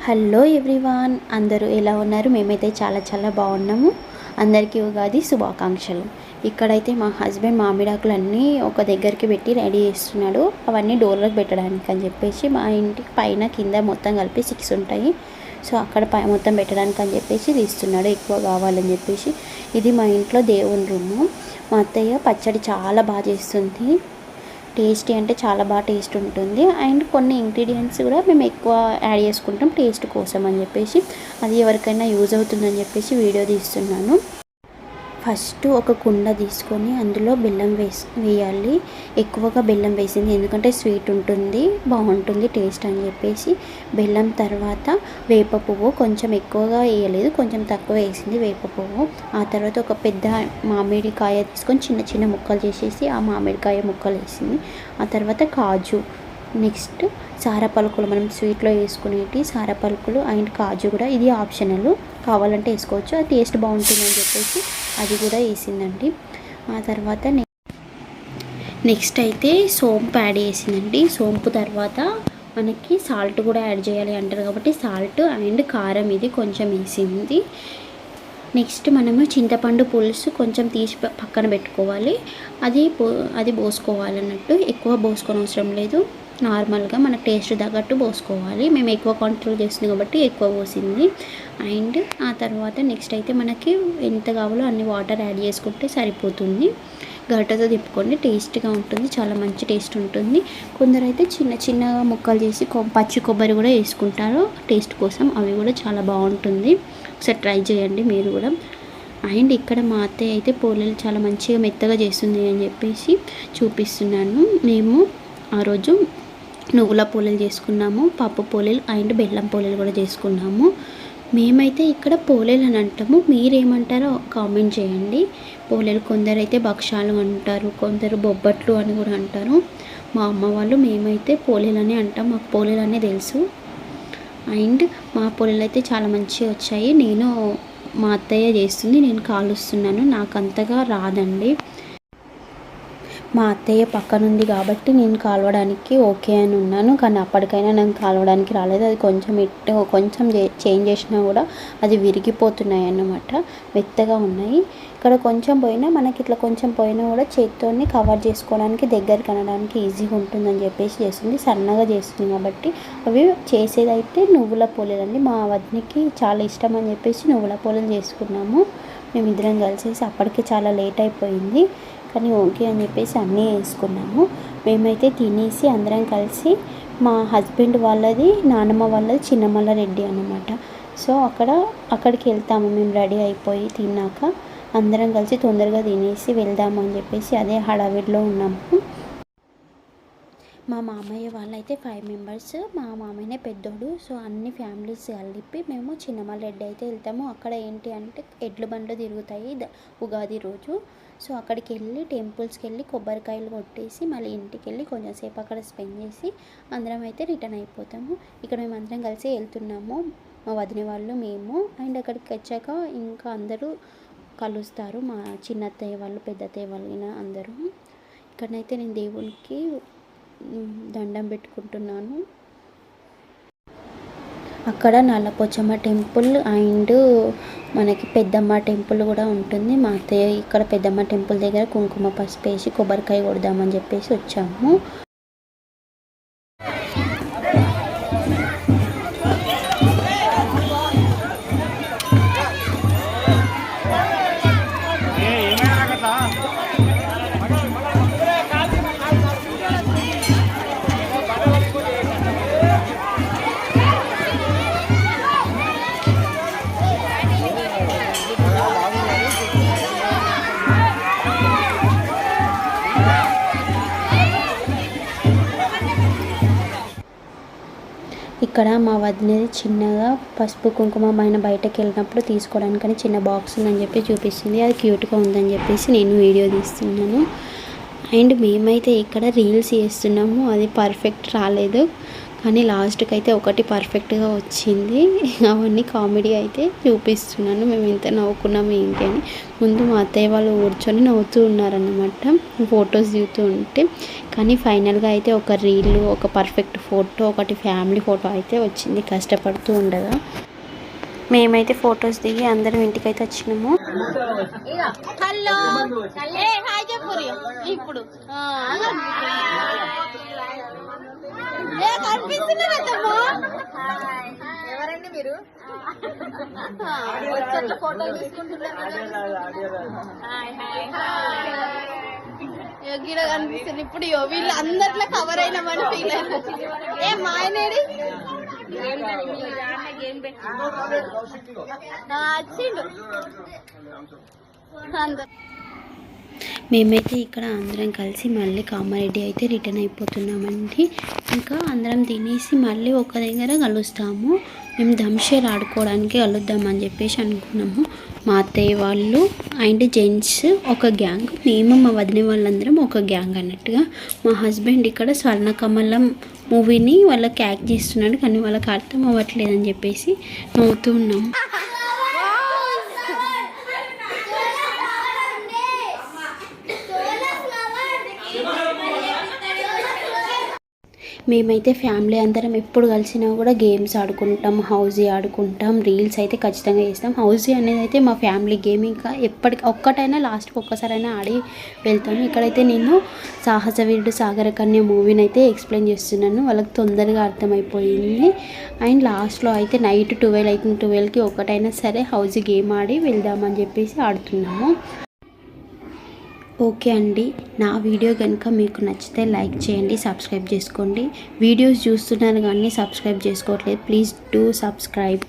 Hello everyone, అందరూ ఎలా ఉన్నారు? మేమైతే చాలా చాలా బాగున్నాము. అందరికీ ఉగాది శుభాకాంక్షలు. ఇక్కడైతే మా హస్బెండ్ మామిడాకులన్నీ ఒక దగ్గరికి పెట్టి రెడీ చేస్తున్నాడు. అవన్నీ డోర్లకు పెట్టడానికి అని చెప్పేసి, మా ఇంటికి పైన కింద మొత్తం కలిపి 6 ఉంటాయి. సో అక్కడ మొత్తం పెట్టడానికి అని చెప్పేసి తీస్తున్నాడు, ఎక్కువ కావాలని చెప్పేసి. ఇది మా ఇంట్లో దేవుని రూము. మా అత్తయ్య పచ్చడి చాలా బాగా చేస్తుంది. టేస్టీ అంటే చాలా బాగా టేస్ట్ ఉంటుంది. అండ్ కొన్ని ఇంగ్రీడియంట్స్ కూడా మేము ఎక్కువ యాడ్ చేసుకుంటాం టేస్ట్ కోసం అని చెప్పేసి, అది ఎవరికైనా యూజ్ అవుతుందని చెప్పేసి వీడియో తీస్తున్నాను. ఫస్ట్ ఒక కుండ తీసుకొని అందులో బెల్లం వేయాలి. ఎక్కువగా బెల్లం వేసింది ఎందుకంటే స్వీట్ ఉంటుంది, బాగుంటుంది టేస్ట్ అని చెప్పేసి. బెల్లం తర్వాత వేప పువ్వు కొంచెం ఎక్కువగా వేయలేదు, కొంచెం తక్కువ వేసింది వేప పువ్వు. ఆ తర్వాత ఒక పెద్ద మామిడికాయ తీసుకొని చిన్న చిన్న ముక్కలు చేసేసి ఆ మామిడికాయ ముక్కలు వేసింది. ఆ తర్వాత కాజు, నెక్స్ట్ సారపలుకులు, మనం స్వీట్లో వేసుకునేటి సారపలుకులు అండ్ కాజు కూడా, ఇది ఆప్షనల్, కావాలంటే వేసుకోవచ్చు, అది టేస్ట్ బాగుంటుందని చెప్పేసి అది కూడా వేసిందండి. ఆ తర్వాత నెక్స్ట్ అయితే సోంపు యాడ్ చేసిందండి. సోంపు తర్వాత మనకి సాల్ట్ కూడా యాడ్ చేయాలి అంటారు కాబట్టి సాల్ట్ అండ్ కారం ఇది కొంచెం వేసింది. నెక్స్ట్ మనము చింతపండు పులుసు కొంచెం తీసి పక్కన పెట్టుకోవాలి. అది పోసుకోవాలన్నట్టు, ఎక్కువ పోసుకోని అవసరం లేదు, నార్మల్గా మన టేస్ట్ తగ్గట్టు పోసుకోవాలి. మేము ఎక్కువ క్వాంటిటీలో చేస్తుంది కాబట్టి ఎక్కువ పోసింది. అండ్ ఆ తర్వాత నెక్స్ట్ అయితే మనకి ఎంత కావాలో అన్ని వాటర్ యాడ్ చేసుకుంటే సరిపోతుంది. గరిటెతో తిప్పుకోండి, టేస్ట్గా ఉంటుంది, చాలా మంచి టేస్ట్ ఉంటుంది. కొందరైతే చిన్న చిన్నగా ముక్కలు చేసి పచ్చి కొబ్బరి కూడా వేసుకుంటారు టేస్ట్ కోసం, అవి కూడా చాలా బాగుంటుంది. ఒకసారి ట్రై చేయండి మీరు కూడా. అండ్ ఇక్కడ మా అత్తయ్య అయితే పోలేలు చాలా మంచిగా మెత్తగా చేస్తుంది అని చెప్పేసి చూపిస్తున్నాను. మేము ఆ రోజు నువ్వుల పోలేలు చేసుకున్నాము, పప్పు పోలేలు అండ్ బెల్లం పోలేలు కూడా చేసుకున్నాము. మేమైతే ఇక్కడ పోలేలు అని అంటాము, మీరేమంటారో కామెంట్ చేయండి. పోలేలు కొందరైతే భక్షాలు అంటారు, కొందరు బొబ్బట్లు అని కూడా అంటారు. మా అమ్మ వాళ్ళు మేమైతే పోలేలు అని అంటాం, మాకు పోలేలు అనే తెలుసు. అండ్ మా పోలేలు అయితే చాలా మంచిగా వచ్చాయి. మా అత్తయ్య చేస్తుంది, నేను కాలుస్తున్నాను, నాకు అంతగా రాదండి. మా అత్తయ్య పక్కనుంది కాబట్టి నేను కాలవడానికి ఓకే అని ఉన్నాను, కానీ అప్పటికైనా నాకు కాలవడానికి రాలేదు. అది కొంచెం చేంజ్ చేసినా కూడా అది విరిగిపోతున్నాయి అన్నమాట, మెత్తగా ఉన్నాయి. ఇక్కడ కొంచెం పోయినా మనకి ఇట్లా కొంచెం పోయినా కూడా చేతితోని కవర్ చేసుకోవడానికి, దగ్గరికి అనడానికి ఈజీగా ఉంటుందని చెప్పేసి చేస్తుంది. సన్నగా చేస్తుంది కాబట్టి. అవి చేసేదైతే నువ్వుల పోలేలండి. మా వదినకి చాలా ఇష్టం అని చెప్పేసి నువ్వుల పోలేలు చేసుకున్నాము మేమిద్దరం కలిసేసి. అప్పటికి చాలా లేట్ అయిపోయింది కానీ ఓకే అని చెప్పేసి అన్నీ వేసుకున్నాము. మేమైతే తినేసి అందరం కలిసి, మా హస్బెండ్ వాళ్ళది నానమ్మ వాళ్ళది చిన్నమల్ల రెడ్డి అన్నమాట. సో అక్కడికి వెళ్తాము మేము రెడీ అయిపోయి తిన్నాక. అందరం కలిసి తొందరగా తినేసి వెళ్దాము అని చెప్పేసి అదే హడావిడిలో ఉన్నాము. మా మామయ్య వాళ్ళైతే 5 మెంబర్స్, మా మామయ్యనే పెద్దోడు. సో అన్ని ఫ్యామిలీస్ కలిపి మేము చిన్నమల్ల రెడ్డి అయితే వెళ్తాము. అక్కడ ఏంటి అంటే ఎడ్ల బండ్లు తిరుగుతాయి ఉగాది రోజు. సో అక్కడికి వెళ్ళి టెంపుల్స్కి వెళ్ళి కొబ్బరికాయలు కొట్టేసి మళ్ళీ ఇంటికి వెళ్ళి కొంచెం సేపు అక్కడ స్పెండ్ చేసి అందరం అయితే రిటర్న్ అయిపోతాము. ఇక్కడ మేము అందరం కలిసి వెళ్తున్నాము, మా వదిన వాళ్ళు, మేము. అండ్ అక్కడికి వచ్చాక ఇంకా అందరూ కలుస్తారు, మా చిన్న అత్తయ్య వాళ్ళు, పెద్ద అత్తయ్య వాళ్ళు అందరూ. ఇక్కడనైతే నేను దేవునికి దండం పెట్టుకుంటున్నాను. అక్కడ నల్లపోచమ్మ టెంపుల్ అండ్ మనకి పెద్దమ్మ టెంపుల్ కూడా ఉంటుంది. మా అత్తయ్య ఇక్కడ పెద్దమ్మ టెంపుల్ దగ్గర కుంకుమ పసుపు వేసి కొబ్బరికాయ కొడదామని చెప్పేసి వచ్చాము. ఇక్కడ మా వదినది చిన్నగా పసుపు కుంకుమ ఆయన బయటకు వెళ్ళినప్పుడు తీసుకోవడానికని చిన్న బాక్స్ ఉందని చెప్పి చూపిస్తుంది, అది క్యూట్గా ఉందని చెప్పేసి నేను వీడియో తీస్తున్నాను. అండ్ మేమైతే ఇక్కడ రీల్స్ చేస్తున్నాము, అది పర్ఫెక్ట్ రాలేదు కానీ లాస్ట్కి అయితే ఒకటి పర్ఫెక్ట్గా వచ్చింది. అవన్నీ కామెడీ అయితే చూపిస్తున్నాను, మేము ఎంత నవ్వుకున్నాము ఏంటి అని. ముందు మా అత్తయ్య వాళ్ళు కూర్చొని నవ్వుతూ ఉన్నారన్నమాట ఫొటోస్ దిగుతూ ఉంటే. కానీ ఫైనల్గా అయితే ఒక రీల్, ఒక పర్ఫెక్ట్ ఫోటో, ఒకటి ఫ్యామిలీ ఫోటో అయితే వచ్చింది కష్టపడుతూ ఉండగా. మేమైతే ఫొటోస్ దిగి అందరం ఇంటికైతే వచ్చినాము. హలో హాయ్ చెప్పు ఇప్పుడు ఎవరండి మీరు? ఫోటోలు తీసుకుంటున్నారు కనిపిస్తుంది. ఇప్పుడు వీళ్ళు అందరిలో కవర్ అయినామని ఫీల్ అయిపోతుంది. ఏ మా ఆయనేడి వచ్చిండు అందరు. మేమైతే ఇక్కడ అందరం కలిసి మళ్ళీ కామారెడ్డి అయితే రిటర్న్ అయిపోతున్నామండి. ఇంకా అందరం తినేసి మళ్ళీ ఒక దగ్గర కలుస్తాము. మేము దంషేర్ ఆడుకోవడానికి కలుద్దామని చెప్పేసి అనుకున్నాము. మా అత్తయ్య వాళ్ళు అండ్ జెంట్స్ ఒక గ్యాంగ్, మేము మా వదిన వాళ్ళందరం ఒక గ్యాంగ్ అన్నట్టుగా. మా హస్బెండ్ ఇక్కడ స్వర్ణకమలం మూవీని వాళ్ళకి యాక్ట్ చేస్తున్నాడు, కానీ వాళ్ళకి అర్థం అవ్వట్లేదని చెప్పేసి నవ్వుతూ ఉన్నాము. మేమైతే ఫ్యామిలీ అందరం ఎప్పుడు కలిసినా కూడా గేమ్స్ ఆడుకుంటాం, హౌజీ ఆడుకుంటాం, రీల్స్ అయితే ఖచ్చితంగా చేస్తాం. హౌజీ అనేది అయితే మా ఫ్యామిలీ గేమ్. ఇంకా ఎప్పటికి ఒక్కటైనా లాస్ట్కి ఒక్కసారైనా ఆడి వెళ్తాము. ఇక్కడైతే నేను సాహసవీరుడు సాగరకన్య మూవీని అయితే ఎక్స్ప్లెయిన్ చేస్తున్నాను, వాళ్ళకి తొందరగా అర్థమైపోయింది. అండ్ లాస్ట్లో అయితే నైట్ 12 అవుతుంది, 12కి ఒకటైనా సరే హౌజీ గేమ్ ఆడి వెళ్దామని చెప్పేసి ఆడుతున్నాము. ఓకే అండి, నా వీడియో కనుక మీకు నచ్చితే లైక్ చేయండి, సబ్స్క్రైబ్ చేసుకోండి. వీడియోస్ చూస్తున్నారు కానీ సబ్స్క్రైబ్ చేసుకోవట్లేదు, ప్లీజ్ డూ సబ్స్క్రైబ్.